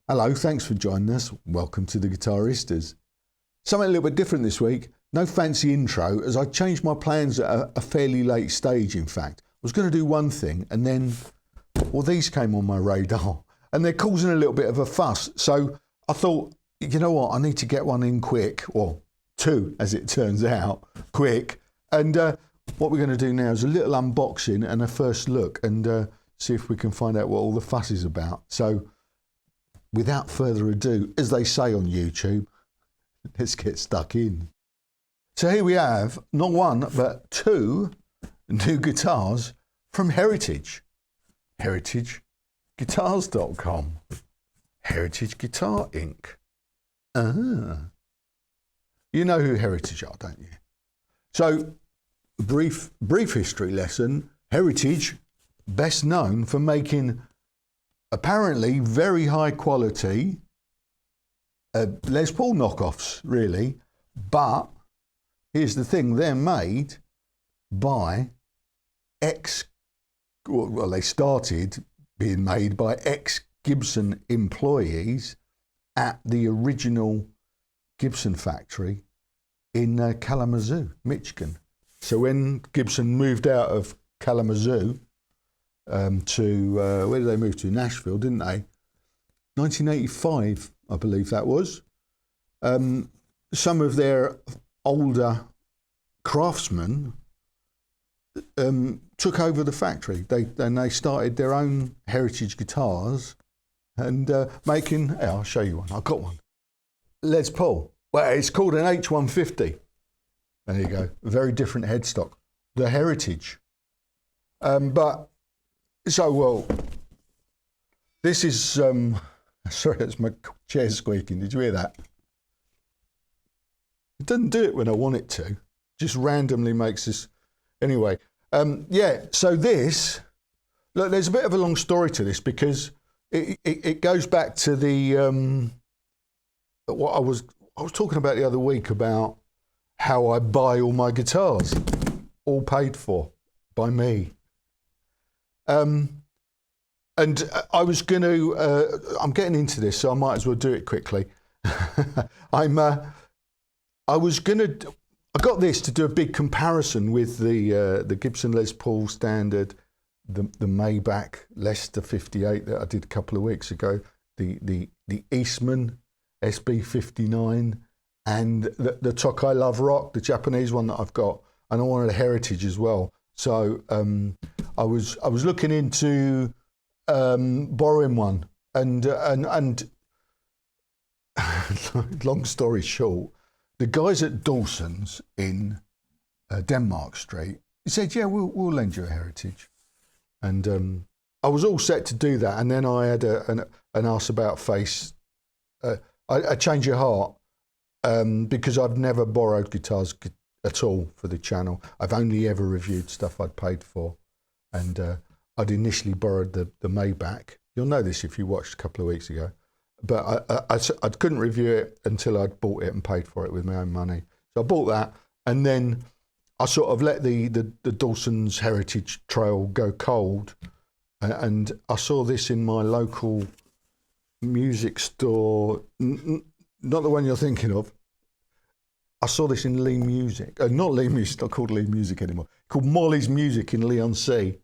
Hello, thanks for joining us. Welcome to the Guitaristas. Something a little bit different this week. No fancy intro, as I changed my plans at a fairly late stage, in fact. I was going to do one thing, and then, well, these came on my radar, and they're causing a little bit of a fuss. So I thought, you know what, I need to get one in quick, or two, as it turns out, quick. And what we're going to do now is a little unboxing and a first look, and see if we can find out what all the fuss is about. So, without further ado, as they say on YouTube, let's get stuck in. So here we have not one, but two new guitars from Heritage. HeritageGuitars.com. Heritage Guitar Inc. You know who Heritage are, don't you? So, brief history lesson. Heritage, best known for making apparently very high quality Les Paul knockoffs, really. But here's the thing, they're made by they started being made by ex-Gibson employees at the original Gibson factory in Kalamazoo, Michigan. So when Gibson moved out of Kalamazoo to, where did they move to? Nashville, didn't they? 1985, I believe that was. Some of their older craftsmen took over the factory. They started their own Heritage guitars and making, I'll show you one, I've got one. Les Paul. Well, it's called an H-150. There you go, very different headstock. The Heritage. Well, this is, sorry, that's my chair squeaking. Did you hear that? It doesn't do it when I want it to. Just randomly makes this. Anyway, yeah, so this, look, there's a bit of a long story to this because it goes back to the, what I was talking about the other week about how I buy all my guitars, all paid for by me. And I was going to, I'm getting into this, so I might as well do it quickly. I got this to do a big comparison with the Gibson Les Paul standard, the Maybach Lester 58 that I did a couple of weeks ago, the Eastman SB59, and the Tokai Love Rock, the Japanese one that I've got, and I wanted a Heritage as well. So I was looking into borrowing one, and long story short, the guys at Dawson's in Denmark Street said, "Yeah, we'll lend you a Heritage," and I was all set to do that, and then I had an ass about face, a change of heart, because I've never borrowed guitars at all for the channel. I've only ever reviewed stuff I'd paid for, and I'd initially borrowed the Maybach. You'll know this if you watched a couple of weeks ago, but I couldn't review it until I'd bought it and paid for it with my own money. So I bought that, and then I sort of let the Dawson's Heritage trail go cold, and I saw this in my local music store, not the one you're thinking of. I saw this in Lee Music, not Lee Music, not called Lee Music anymore, called Molly's Music in Leigh-on-Sea.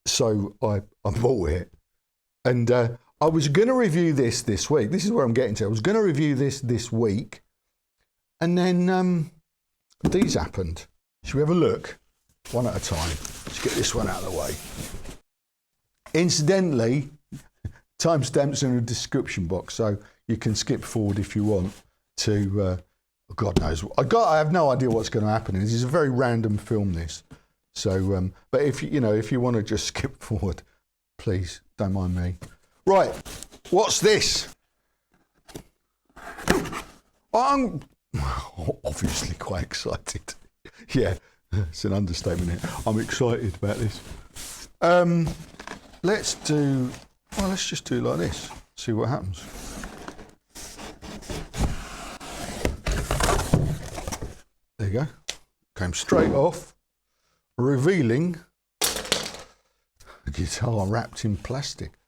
So I bought it, and I was going to review this week. This is where I'm getting to. I was going to review this week, and then these happened. Should we have a look? One at a time. Let's get this one out of the way. Incidentally, timestamps in the description box, so you can skip forward if you want to, God knows. I have no idea what's going to happen. This is a very random film, this. So, but if you want to just skip forward, please don't mind me. Right, what's this? I'm obviously quite excited. Yeah, it's an understatement here. I'm excited about this. Let's just do it like this. See what happens. There you go. Came straight off, revealing a guitar wrapped in plastic.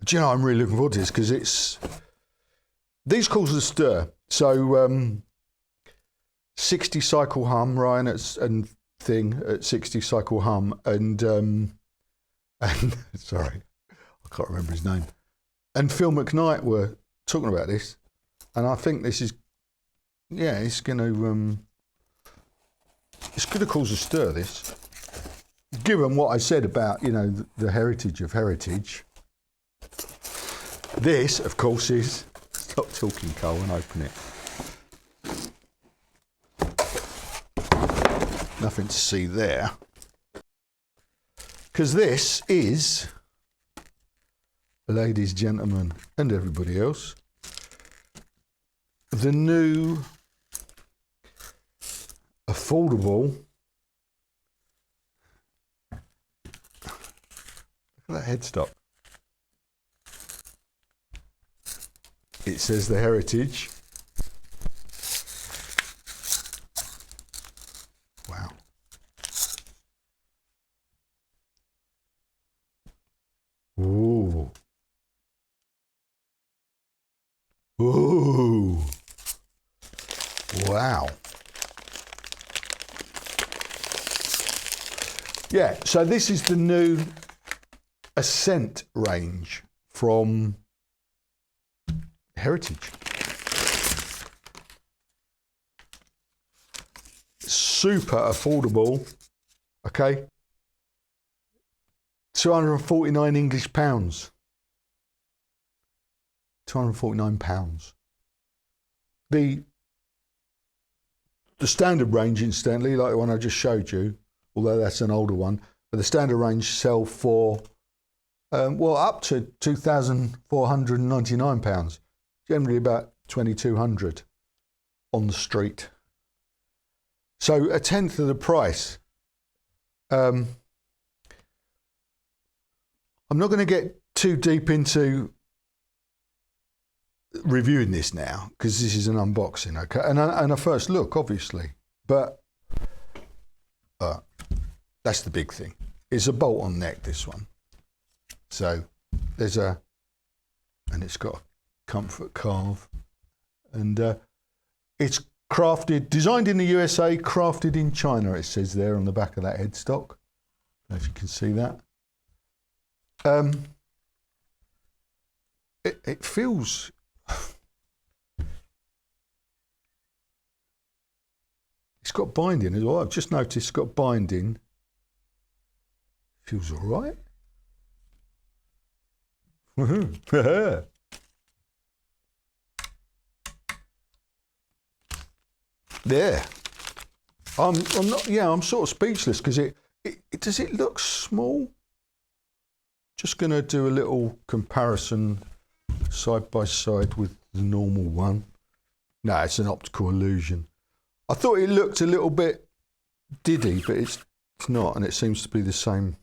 Do you know, I'm really looking forward to this because these cause a stir. So 60 cycle hum, Ryan and thing at 60 cycle hum, and sorry, I can't remember his name. And Phil McKnight were talking about this, and I think this is, yeah, it's going to cause a stir. This, given what I said about, you know, the heritage of heritage. This, of course, is, stop talking, Cole, and open it. Nothing to see there. Because this is, ladies, gentlemen, and everybody else, the new affordable, look at that headstock. It says the Heritage. Wow. Ooh. Ooh. Wow. Yeah, so this is the new Ascent range from Heritage. Super affordable, okay? 249 English pounds. 249 pounds. The standard range, incidentally, like the one I just showed you, although that's an older one, but the standard range sell for, well, up to £2,499. Generally about 2,200 on the street. So a tenth of the price. I'm not going to get too deep into reviewing this now because this is an unboxing, okay? And a first look, obviously, but that's the big thing. It's a bolt-on neck, this one. So there's and it's got a comfort carve, and it's designed in the USA, crafted in China, it says there on the back of that headstock. I don't know if you can see that. It feels, it's got binding as well. I've just noticed it's got binding. Feels all right. There. I'm not. Yeah, I'm sort of speechless because it does it look small. Just going to do a little comparison side by side with the normal one. No, it's an optical illusion. I thought it looked a little bit diddy, but it's not, and it seems to be the same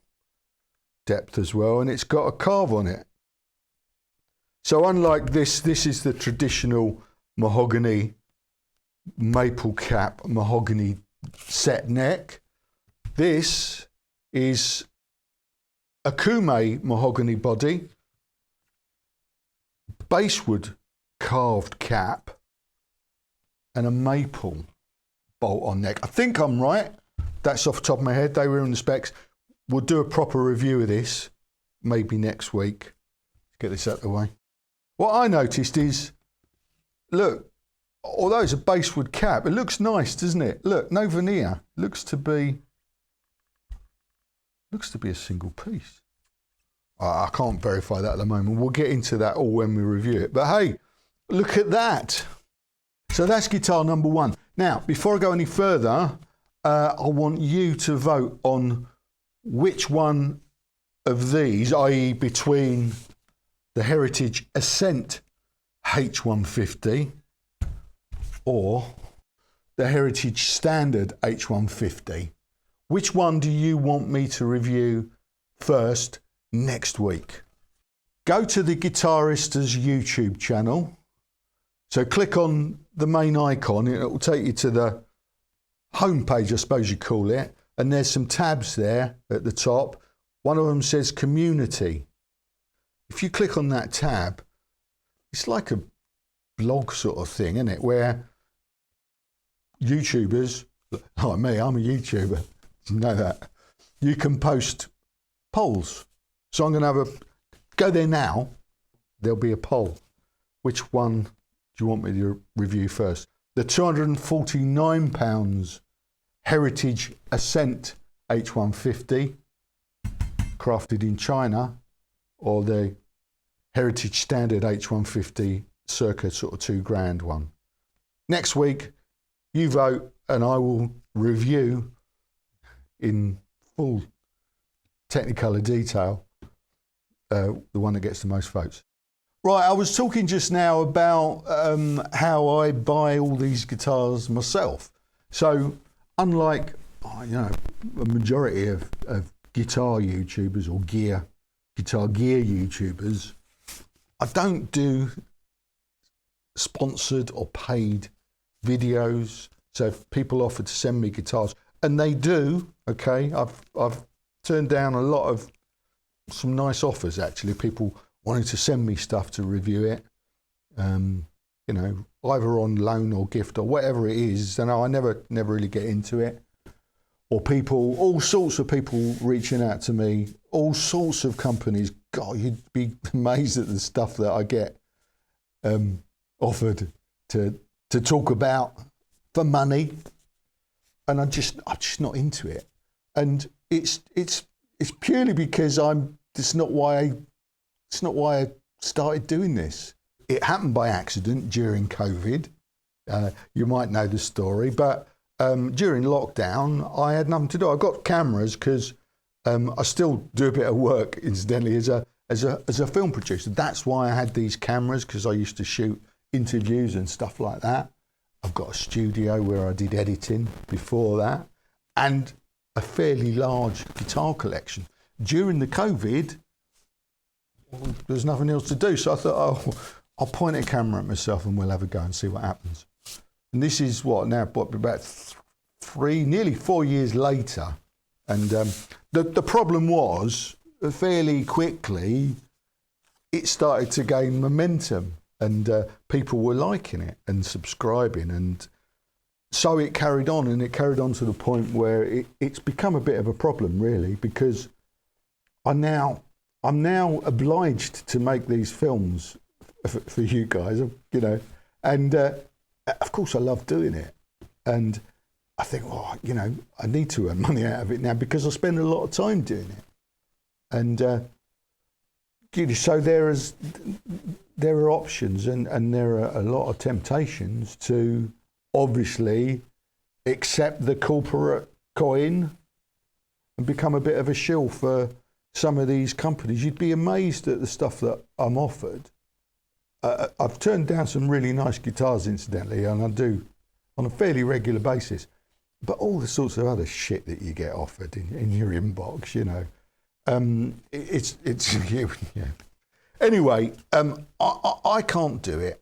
depth as well, and it's got a carve on it. So unlike this is the traditional mahogany maple cap mahogany set neck. This is a kume mahogany body, basswood carved cap, and a maple bolt-on neck. I think I'm right. That's off the top of my head. They were in the specs. We'll do a proper review of this maybe next week. Get this out of the way. What I noticed is, look, although it's a basswood cap, it looks nice, doesn't it? Look, no veneer. Looks to be a single piece. I can't verify that at the moment. We'll get into that all when we review it. But hey, look at that. So that's guitar number one. Now, before I go any further, I want you to vote on which one of these, i.e. between the Heritage Ascent H-150 or the Heritage Standard H-150. Which one do you want me to review first next week? Go to the Guitaristas YouTube channel. So click on the main icon. It will take you to the homepage, I suppose you call it. And there's some tabs there at the top. One of them says Community. if you click on that tab, it's like a blog sort of thing, isn't it? Where YouTubers, like me, I'm a YouTuber, you know that, you can post polls. So I'm going to go there now. There'll be a poll. Which one do you want me to review first? The £249 Heritage Ascent H-150, crafted in China, or the Heritage Standard H-150, circa sort of £2,000 one. Next week, you vote, and I will review in full Technicolor detail the one that gets the most votes. Right, I was talking just now about how I buy all these guitars myself. So, unlike a majority of guitar YouTubers or guitar gear YouTubers, I don't do sponsored or paid videos. So if people offer to send me guitars, and they do, okay, I've turned down a lot of some nice offers actually, people wanting to send me stuff to review it, either on loan or gift or whatever it is. And I never really get into it. Or people, all sorts of people reaching out to me, all sorts of companies. God, you'd be amazed at the stuff that I get offered to talk about for money, and I'm just not into it. And it's purely because it's not why I started doing this. It happened by accident during COVID. You might know the story, but during lockdown, I had nothing to do. I got cameras because I still do a bit of work, incidentally, as a film producer. That's why I had these cameras, because I used to shoot interviews and stuff like that. I've got a studio where I did editing before that, and a fairly large guitar collection. During the COVID, there's nothing else to do, so I thought, I'll point a camera at myself and we'll have a go and see what happens. And this is about nearly 4 years later. And the problem was, fairly quickly, it started to gain momentum, and people were liking it and subscribing. And so it carried on, and it carried on to the point where it's become a bit of a problem, really, because I'm now obliged to make these films for you guys, and of course I love doing it. And I think, I need to earn money out of it now because I spend a lot of time doing it. And so there are options, and there are a lot of temptations to obviously accept the corporate coin and become a bit of a shill for some of these companies. You'd be amazed at the stuff that I'm offered. I've turned down some really nice guitars, incidentally, and I do on a fairly regular basis. But all the sorts of other shit that you get offered in your inbox, it's yeah. Anyway, I can't do it.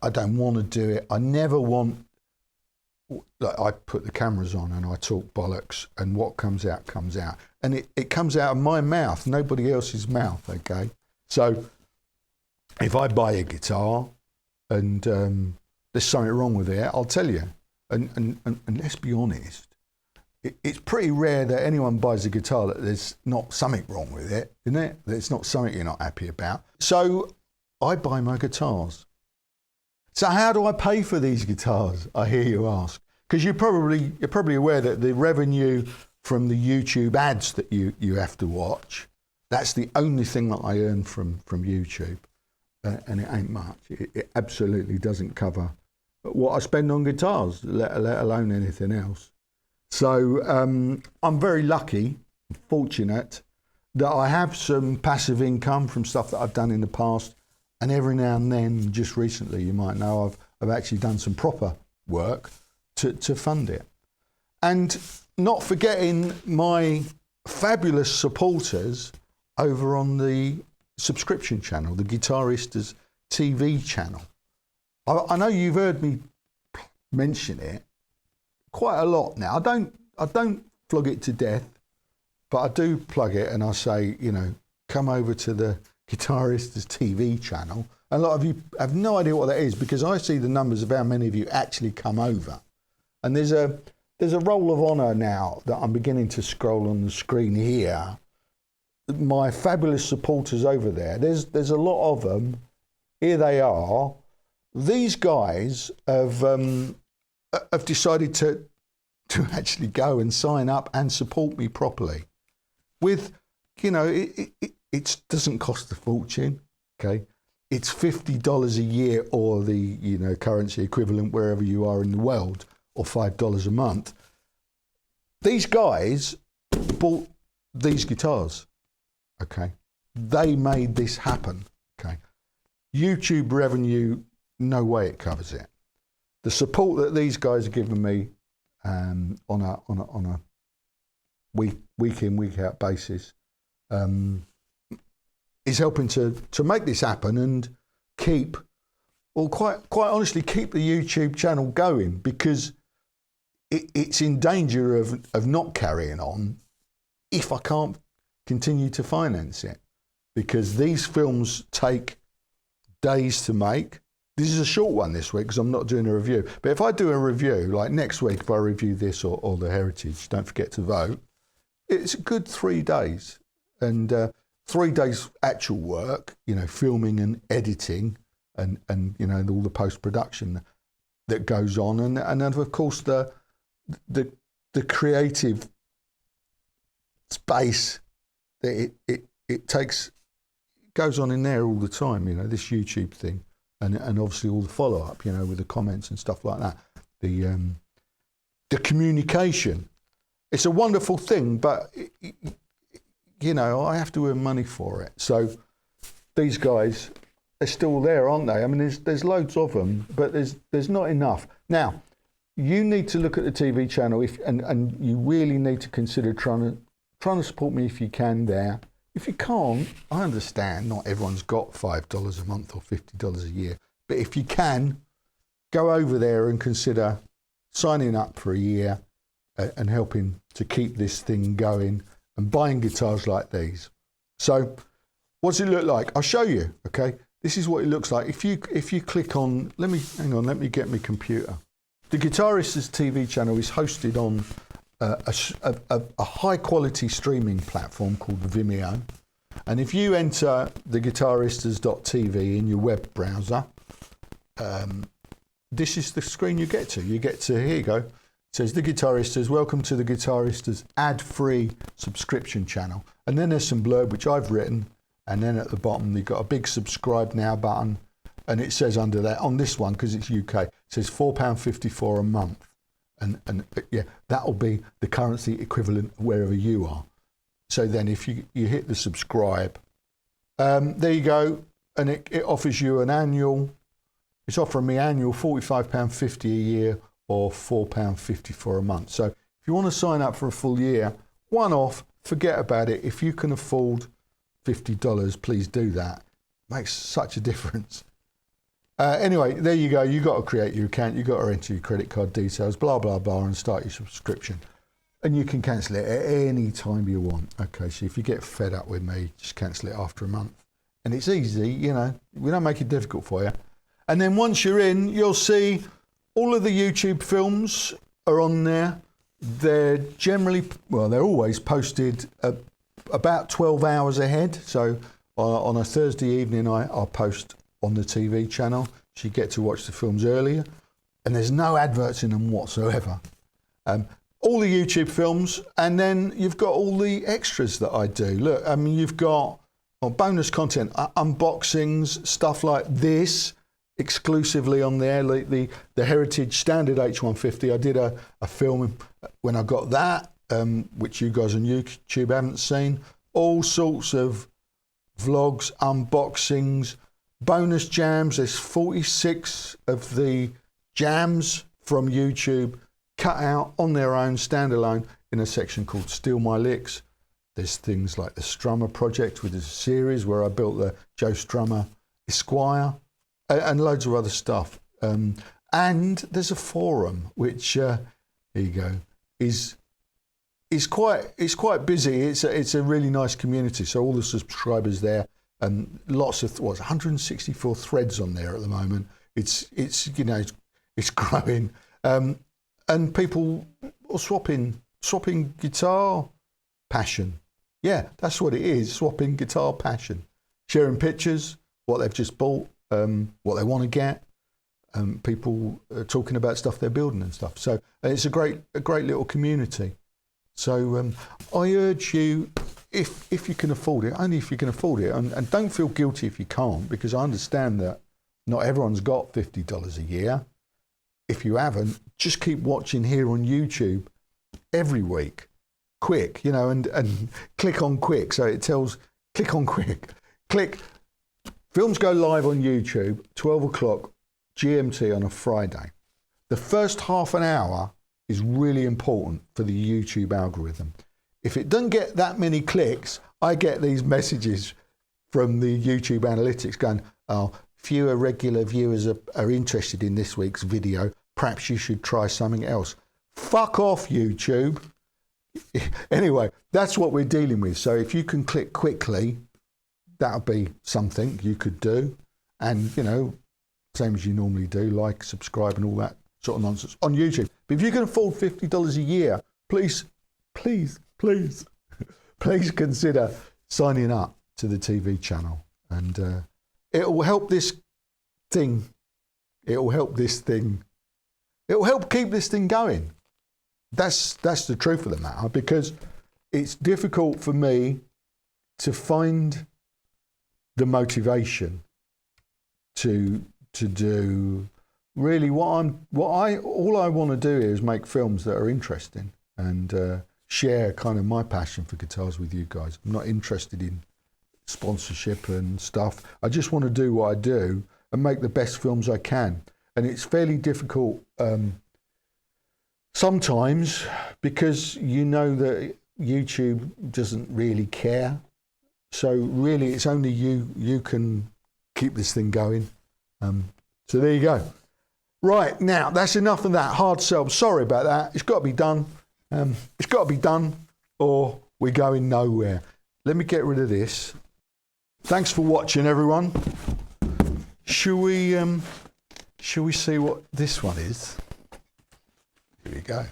I don't want to do it. I never want. I put the cameras on and I talk bollocks, and what comes out, and it comes out of my mouth, nobody else's mouth. Okay, so if I buy a guitar and there's something wrong with it, I'll tell you. And let's be honest, it's pretty rare that anyone buys a guitar that there's not something wrong with it, isn't it? That it's not something you're not happy about. So I buy my guitars. So how do I pay for these guitars, I hear you ask? Because you're probably aware that the revenue from the YouTube ads that you have to watch, that's the only thing that I earn from YouTube. And it ain't much. It absolutely doesn't cover what I spend on guitars, let alone anything else. So I'm very lucky, fortunate, that I have some passive income from stuff that I've done in the past. And every now and then, just recently, you might know, I've actually done some proper work to fund it. And not forgetting my fabulous supporters over on the subscription channel, the Guitaristas TV channel. I know you've heard me mention it quite a lot now. I don't flog it to death, but I do plug it, and I say, come over to the Guitaristas TV channel. A lot of you have no idea what that is, because I see the numbers of how many of you actually come over. And there's a roll of honour now that I'm beginning to scroll on the screen here. My fabulous supporters over there, there's a lot of them. Here they are. These guys have decided to actually go and sign up and support me properly. With, you know, it doesn't cost a fortune, okay? It's $50 a year, or the, you know, currency equivalent wherever you are in the world, or $5 a month. These guys bought these guitars, okay? They made this happen, okay? YouTube revenue, no way it covers it. The support that these guys are giving me on a week in, week out basis is helping to make this happen and keep, well, quite honestly, keep the YouTube channel going, because it's in danger of not carrying on if I can't continue to finance it, because these films take days to make. This is a short one this week because I'm not doing a review. But if I do a review, like next week, if I review this or The Heritage, don't forget to vote, it's a good 3 days. And 3 days actual work, you know, filming and editing and you know, all the post-production that goes on. And of course, the creative space that it takes, goes on in there all the time, you know, this YouTube thing. And obviously all the follow-up, you know, with the comments and stuff like that. The communication. It's a wonderful thing, but, you know, I have to earn money for it. So these guys, they're still there, aren't they? I mean, there's loads of them, but there's not enough. Now, you need to look at the TV channel, and you really need to consider trying to support me if you can there. If you can't, I understand not everyone's got $5 a month or $50 a year. But if you can, go over there and consider signing up for a year and helping to keep this thing going and buying guitars like these. So what does it look like? I'll show you, okay? This is what it looks like. If you click on, let me get my computer. The Guitaristas TV channel is hosted on a high quality streaming platform called Vimeo. And if you enter theguitaristas.tv in your web browser, this is the screen you get to. You get to, here you go. It says The Guitaristas, welcome to the Guitaristas ad-free subscription channel. And then there's some blurb which I've written. And then at the bottom, you've got a big subscribe now button. And it says under that, on this one, because it's UK, it says £4.54 a month. And yeah, that'll be the currency equivalent wherever you are. So then if you hit the subscribe, there you go. And it offers you an annual, it's offering me annual £45.50 a year or £4.54 a month. So if you want to sign up for a full year, one off, forget about it. If you can afford $50, please do that. Makes such a difference. Anyway, there you go. You've got to create your account. You've got to enter your credit card details, blah, blah, blah, and start your subscription. And you can cancel it at any time you want. Okay, so if you get fed up with me, just cancel it after a month. And it's easy, you know, we don't make it difficult for you. And then once you're in, you'll see all of the YouTube films are on there. They're generally, well, they're always posted about 12 hours ahead. So on a Thursday evening, I'll post on the TV channel, so you get to watch the films earlier, and there's no adverts in them whatsoever. All the YouTube films, and then you've got all the extras that I do. Look, I mean, you've got bonus content, unboxings, stuff like this, exclusively on there, like the Heritage Standard H-150. I did a film when I got that, which you guys on YouTube haven't seen. All sorts of vlogs, unboxings, bonus jams. There's 46 of the jams from YouTube cut out on their own, standalone, in a section called Steal My Licks. There's things like the Strummer Project, which is a series where I built the Joe Strummer Esquire, and loads of other stuff. And there's a forum, which, here you go, is quite busy. It's a really nice community. So all the subscribers there and lots of 164 threads on there at the moment. It's it's growing, and people are swapping guitar passion. Yeah, that's what it is. Swapping guitar passion, sharing pictures, what they've just bought, what they want to get. People talking about stuff they're building and stuff. So it's a great little community. So I urge you, if you can afford it, only if you can afford it, and don't feel guilty if you can't, because I understand that not everyone's got $50 a year. If you haven't, just keep watching here on YouTube every week. Quick, and click on quick. So it tells, click on quick. Click. Films go live on YouTube, 12 o'clock GMT on a Friday. The first half an hour is really important for the YouTube algorithm. If it doesn't get that many clicks, I get these messages from the YouTube analytics going, oh, fewer regular viewers are interested in this week's video. Perhaps you should try something else. Fuck off, YouTube. Anyway, that's what we're dealing with. So if you can click quickly, that'll be something you could do. And, same as you normally do, like, subscribe and all that sort of nonsense on YouTube. But if you can afford $50 a year, please consider signing up to the TV channel. And it will help this thing. It will help keep this thing going. That's the truth of the matter, because it's difficult for me to find the motivation to do really all I want to do is make films that are interesting and share kind of my passion for guitars with you guys. I'm not interested in sponsorship and stuff. I just want to do what I do and make the best films I can. And it's fairly difficult sometimes, because that YouTube doesn't really care. So really it's only you can keep this thing going. So there you go. Right, now that's enough of that hard sell. Sorry about that. It's got to be done. It's got to be done, or we're going nowhere. Let me get rid of this. Thanks for watching, everyone. Shall we see what this one is? Here we go.